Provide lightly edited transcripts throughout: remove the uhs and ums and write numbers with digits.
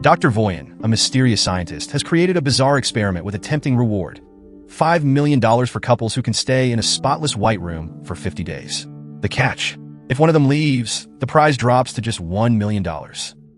Dr. Voyan, a mysterious scientist, has created a bizarre experiment with a tempting reward: $5 million for couples who can stay in a spotless white room for 50 days. The catch: if one of them leaves, the prize drops to just $1 million.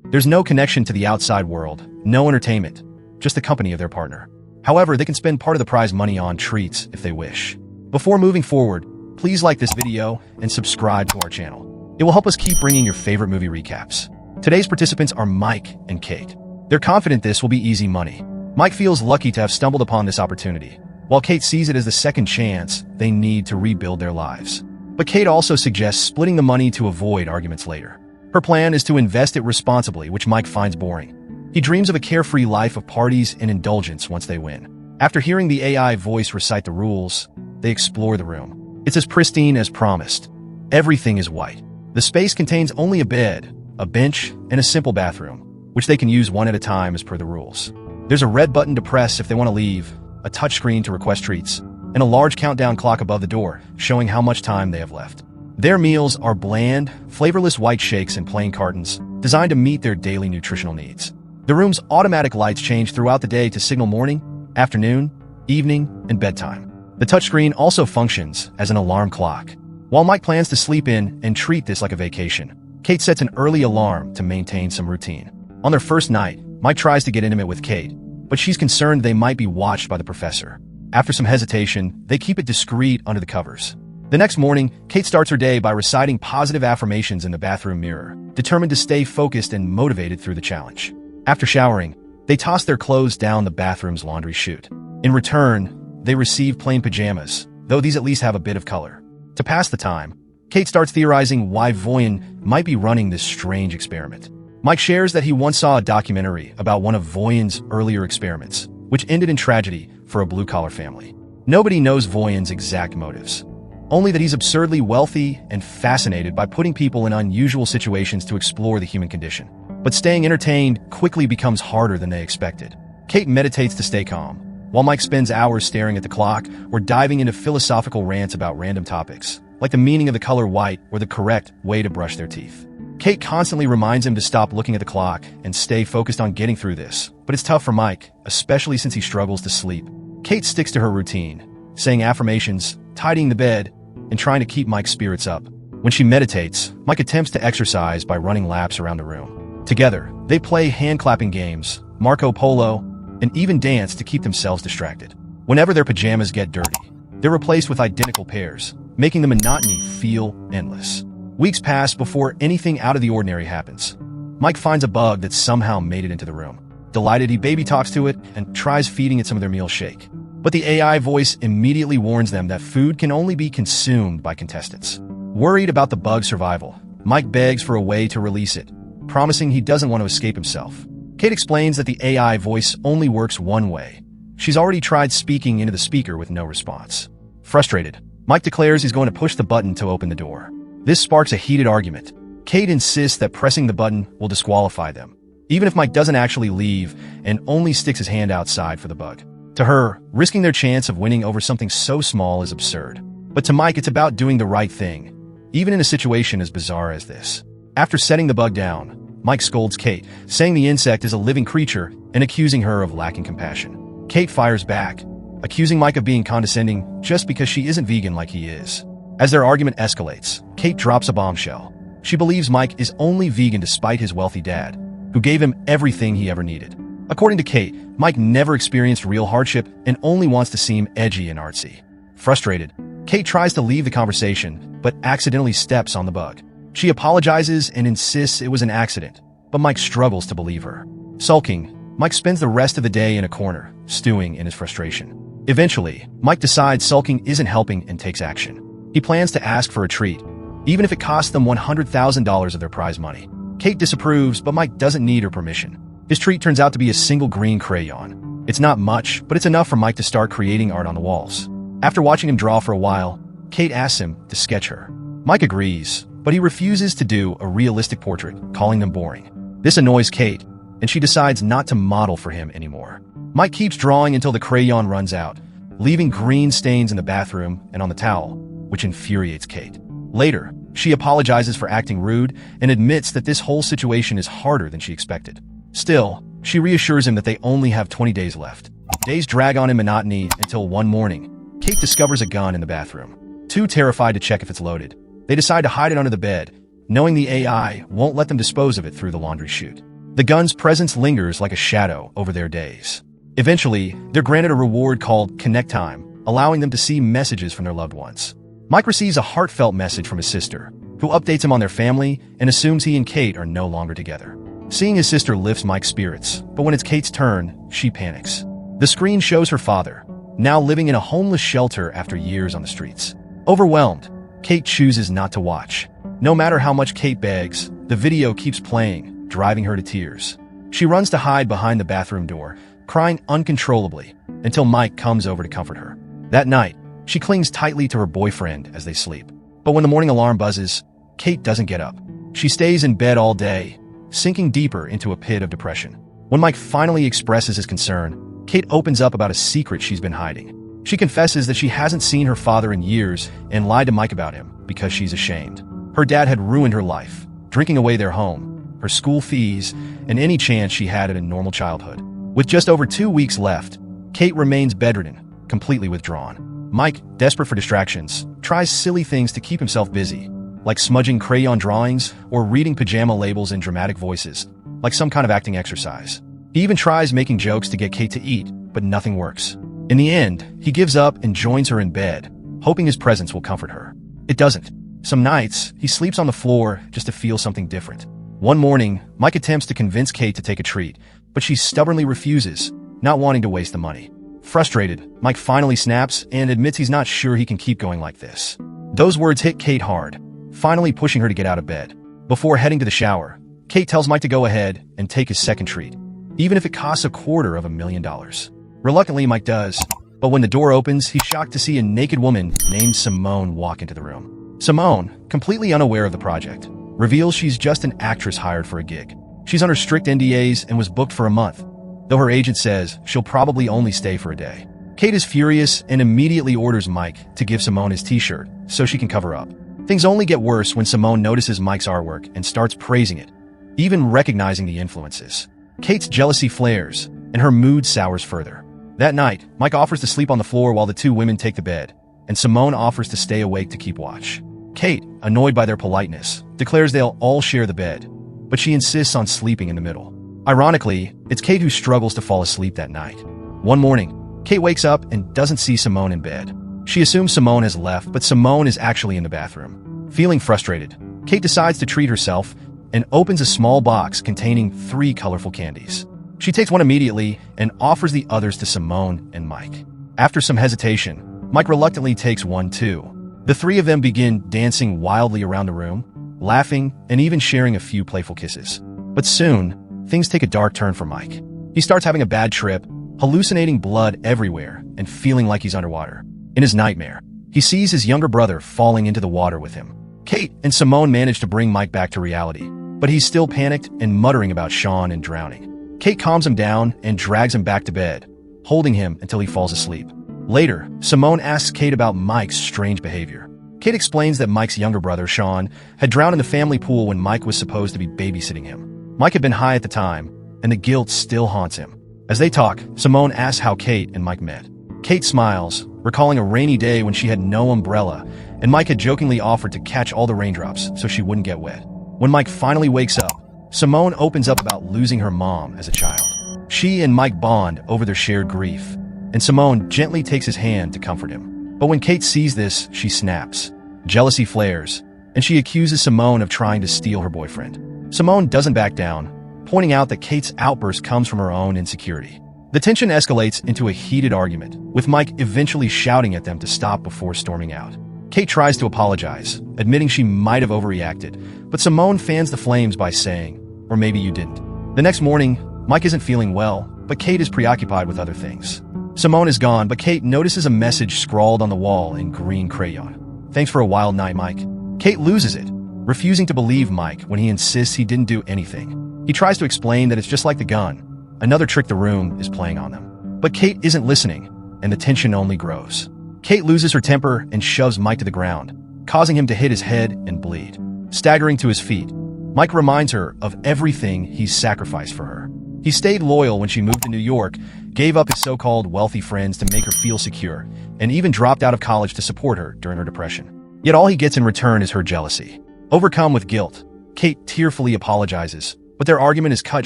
There's no connection to the outside world, no entertainment, just the company of their partner. However, they can spend part of the prize money on treats if they wish. Before moving forward, please like this video and subscribe to our channel. It will help us keep bringing your favorite movie recaps. Today's participants are Mike and Kate. They're confident this will be easy money. Mike feels lucky to have stumbled upon this opportunity, while Kate sees it as the second chance they need to rebuild their lives. But Kate also suggests splitting the money to avoid arguments later. Her plan is to invest it responsibly, which Mike finds boring. He dreams of a carefree life of parties and indulgence once they win. After hearing the AI voice recite the rules, they explore the room. It's as pristine as promised. Everything is white. The space contains only a bed, a bench, and a simple bathroom, which they can use one at a time as per the rules. There's a red button to press if they want to leave, a touchscreen to request treats, and a large countdown clock above the door, showing how much time they have left. Their meals are bland, flavorless white shakes in plain cartons, designed to meet their daily nutritional needs. The room's automatic lights change throughout the day to signal morning, afternoon, evening, and bedtime. The touchscreen also functions as an alarm clock. While Mike plans to sleep in and treat this like a vacation, Kate sets an early alarm to maintain some routine. On their first night, Mike tries to get intimate with Kate, but she's concerned they might be watched by the professor. After some hesitation, they keep it discreet under the covers. The next morning, Kate starts her day by reciting positive affirmations in the bathroom mirror, determined to stay focused and motivated through the challenge. After showering, they toss their clothes down the bathroom's laundry chute. In return, they receive plain pajamas, though these at least have a bit of color. To pass the time, Kate starts theorizing why Voyan might be running this strange experiment. Mike shares that he once saw a documentary about one of Voyan's earlier experiments, which ended in tragedy for a blue-collar family. Nobody knows Voyan's exact motives, only that he's absurdly wealthy and fascinated by putting people in unusual situations to explore the human condition. But staying entertained quickly becomes harder than they expected. Kate meditates to stay calm, while Mike spends hours staring at the clock or diving into philosophical rants about random topics, like the meaning of the color white or the correct way to brush their teeth. Kate constantly reminds him to stop looking at the clock and stay focused on getting through this, but it's tough for Mike, especially since he struggles to sleep. Kate sticks to her routine, saying affirmations, tidying the bed, and trying to keep Mike's spirits up. When she meditates, Mike attempts to exercise by running laps around the room. Together, they play hand-clapping games, Marco Polo, and even dance to keep themselves distracted. Whenever their pajamas get dirty, they're replaced with identical pairs, making the monotony feel endless. Weeks pass before anything out of the ordinary happens. Mike finds a bug that somehow made it into the room. Delighted, he baby talks to it and tries feeding it some of their meal shake. But the AI voice immediately warns them that food can only be consumed by contestants. Worried about the bug's survival, Mike begs for a way to release it, promising he doesn't want to escape himself. Kate explains that the AI voice only works one way. She's already tried speaking into the speaker with no response. Frustrated, Mike declares he's going to push the button to open the door. This sparks a heated argument. Kate insists that pressing the button will disqualify them, even if Mike doesn't actually leave and only sticks his hand outside for the bug. To her, risking their chance of winning over something so small is absurd. But to Mike, it's about doing the right thing, even in a situation as bizarre as this. After setting the bug down, Mike scolds Kate, saying the insect is a living creature and accusing her of lacking compassion. Kate fires back, accusing Mike of being condescending just because she isn't vegan like he is. As their argument escalates, Kate drops a bombshell. She believes Mike is only vegan despite his wealthy dad, who gave him everything he ever needed. According to Kate, Mike never experienced real hardship and only wants to seem edgy and artsy. Frustrated, Kate tries to leave the conversation, but accidentally steps on the bug. She apologizes and insists it was an accident, but Mike struggles to believe her. Sulking, Mike spends the rest of the day in a corner, stewing in his frustration. Eventually, Mike decides sulking isn't helping and takes action. He plans to ask for a treat, even if it costs them $100,000 of their prize money. Kate disapproves, but Mike doesn't need her permission. His treat turns out to be a single green crayon. It's not much, but it's enough for Mike to start creating art on the walls. After watching him draw for a while, Kate asks him to sketch her. Mike agrees, but he refuses to do a realistic portrait, calling them boring. This annoys Kate, and she decides not to model for him anymore. Mike keeps drawing until the crayon runs out, leaving green stains in the bathroom and on the towel, which infuriates Kate. Later, she apologizes for acting rude and admits that this whole situation is harder than she expected. Still, She reassures him that they only have 20 days left. Days drag on in monotony until one morning, Kate discovers a gun in the bathroom. Too terrified to check if it's loaded, they decide to hide it under the bed, knowing the AI won't let them dispose of it through the laundry chute. The gun's presence lingers like a shadow over their days. Eventually, they're granted a reward called Connect Time, allowing them to see messages from their loved ones. Mike receives a heartfelt message from his sister, who updates him on their family and assumes he and Kate are no longer together. Seeing his sister lifts Mike's spirits, but when it's Kate's turn, she panics. The screen shows her father, now living in a homeless shelter after years on the streets. Overwhelmed, Kate chooses not to watch. No matter how much Kate begs, the video keeps playing, driving her to tears. She runs to hide behind the bathroom door, crying uncontrollably, until Mike comes over to comfort her. That night, she clings tightly to her boyfriend as they sleep. But when the morning alarm buzzes, Kate doesn't get up. She stays in bed all day, sinking deeper into a pit of depression. When Mike finally expresses his concern, Kate opens up about a secret she's been hiding. She confesses that she hasn't seen her father in years and lied to Mike about him because she's ashamed. Her dad had ruined her life, drinking away their home, her school fees, and any chance she had at a normal childhood. With just over 2 weeks left, Kate remains bedridden, completely withdrawn. Mike, desperate for distractions, tries silly things to keep himself busy, like smudging crayon drawings or reading pajama labels in dramatic voices, like some kind of acting exercise. He even tries making jokes to get Kate to eat, but nothing works. In the end, he gives up and joins her in bed, hoping his presence will comfort her. It doesn't. Some nights, he sleeps on the floor just to feel something different. One morning, Mike attempts to convince Kate to take a treat, but she stubbornly refuses, not wanting to waste the money. Frustrated, Mike finally snaps and admits he's not sure he can keep going like this. Those words hit Kate hard, finally pushing her to get out of bed. Before heading to the shower, Kate tells Mike to go ahead and take his second treat, even if it costs $250,000. Reluctantly, Mike does, but when the door opens, he's shocked to see a naked woman named Simone walk into the room. Simone, completely unaware of the project, reveals she's just an actress hired for a gig. She's under strict NDAs and was booked for a month, though her agent says she'll probably only stay for a day. Kate is furious and immediately orders Mike to give Simone his t-shirt so she can cover up. Things only get worse when Simone notices Mike's artwork and starts praising it, even recognizing the influences. Kate's jealousy flares, and her mood sours further. That night, Mike offers to sleep on the floor while the two women take the bed, and Simone offers to stay awake to keep watch. Kate, annoyed by their politeness, declares they'll all share the bed, but she insists on sleeping in the middle. Ironically, it's Kate who struggles to fall asleep that night. One morning, Kate wakes up and doesn't see Simone in bed. She assumes Simone has left, but Simone is actually in the bathroom. Feeling frustrated, Kate decides to treat herself and opens a small box containing 3 colorful candies. She takes one immediately and offers the others to Simone and Mike. After some hesitation, Mike reluctantly takes one too. The 3 of them begin dancing wildly around the room, laughing, and even sharing a few playful kisses. But soon, things take a dark turn for Mike. He starts having a bad trip, hallucinating blood everywhere and feeling like he's underwater. In his nightmare, he sees his younger brother falling into the water with him. Kate and Simone manage to bring Mike back to reality, but he's still panicked and muttering about Sean and drowning. Kate calms him down and drags him back to bed, holding him until he falls asleep. Later, Simone asks Kate about Mike's strange behavior. Kate explains that Mike's younger brother, Sean, had drowned in the family pool when Mike was supposed to be babysitting him. Mike had been high at the time, and the guilt still haunts him. As they talk, Simone asks how Kate and Mike met. Kate smiles, recalling a rainy day when she had no umbrella, and Mike had jokingly offered to catch all the raindrops so she wouldn't get wet. When Mike finally wakes up, Simone opens up about losing her mom as a child. She and Mike bond over their shared grief, and Simone gently takes his hand to comfort him. But when Kate sees this, she snaps. Jealousy flares, and she accuses Simone of trying to steal her boyfriend. Simone doesn't back down, pointing out that Kate's outburst comes from her own insecurity. The tension escalates into a heated argument, with Mike eventually shouting at them to stop before storming out. Kate tries to apologize, admitting she might have overreacted, but Simone fans the flames by saying, "Or maybe you didn't." The next morning, Mike isn't feeling well, but Kate is preoccupied with other things. Simone is gone, but Kate notices a message scrawled on the wall in green crayon. "Thanks for a wild night, Mike." Kate loses it, refusing to believe Mike when he insists he didn't do anything. He tries to explain that it's just like the gun, another trick the room is playing on them. But Kate isn't listening, and the tension only grows. Kate loses her temper and shoves Mike to the ground, causing him to hit his head and bleed. Staggering to his feet, Mike reminds her of everything he's sacrificed for her. He stayed loyal when she moved to New York, gave up his so-called wealthy friends to make her feel secure, and even dropped out of college to support her during her depression. Yet all he gets in return is her jealousy. Overcome with guilt, Kate tearfully apologizes, but their argument is cut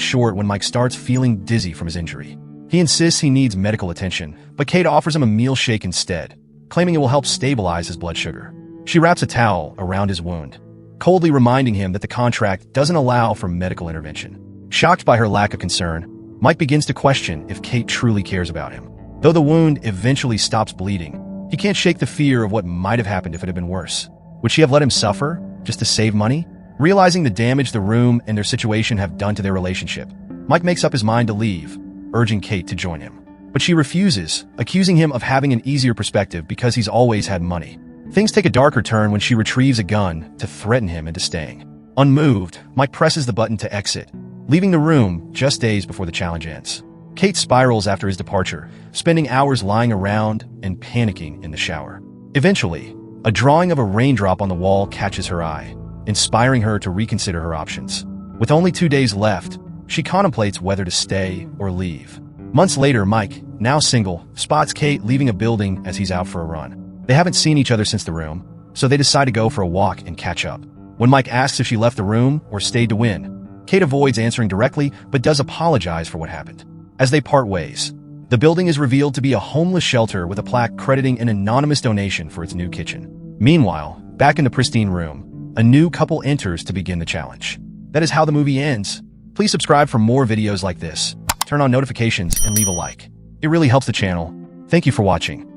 short when Mike starts feeling dizzy from his injury. He insists he needs medical attention, but Kate offers him a meal shake instead, claiming it will help stabilize his blood sugar. She wraps a towel around his wound, coldly reminding him that the contract doesn't allow for medical intervention. Shocked by her lack of concern, Mike begins to question if Kate truly cares about him. Though the wound eventually stops bleeding, he can't shake the fear of what might have happened if it had been worse. Would she have let him suffer just to save money? Realizing the damage the room and their situation have done to their relationship, Mike makes up his mind to leave, urging Kate to join him. But she refuses, accusing him of having an easier perspective because he's always had money. Things take a darker turn when she retrieves a gun to threaten him into staying. Unmoved, Mike presses the button to exit, leaving the room just days before the challenge ends. Kate spirals after his departure, spending hours lying around and panicking in the shower. Eventually, a drawing of a raindrop on the wall catches her eye, inspiring her to reconsider her options. With only 2 days left, she contemplates whether to stay or leave. Months later, Mike, now single, spots Kate leaving a building as he's out for a run. They haven't seen each other since the room, so they decide to go for a walk and catch up. When Mike asks if she left the room or stayed to win, Kate avoids answering directly but does apologize for what happened. As they part ways, the building is revealed to be a homeless shelter with a plaque crediting an anonymous donation for its new kitchen. Meanwhile, back in the pristine room, a new couple enters to begin the challenge. That is how the movie ends. Please subscribe for more videos like this, turn on notifications, and leave a like. It really helps the channel. Thank you for watching.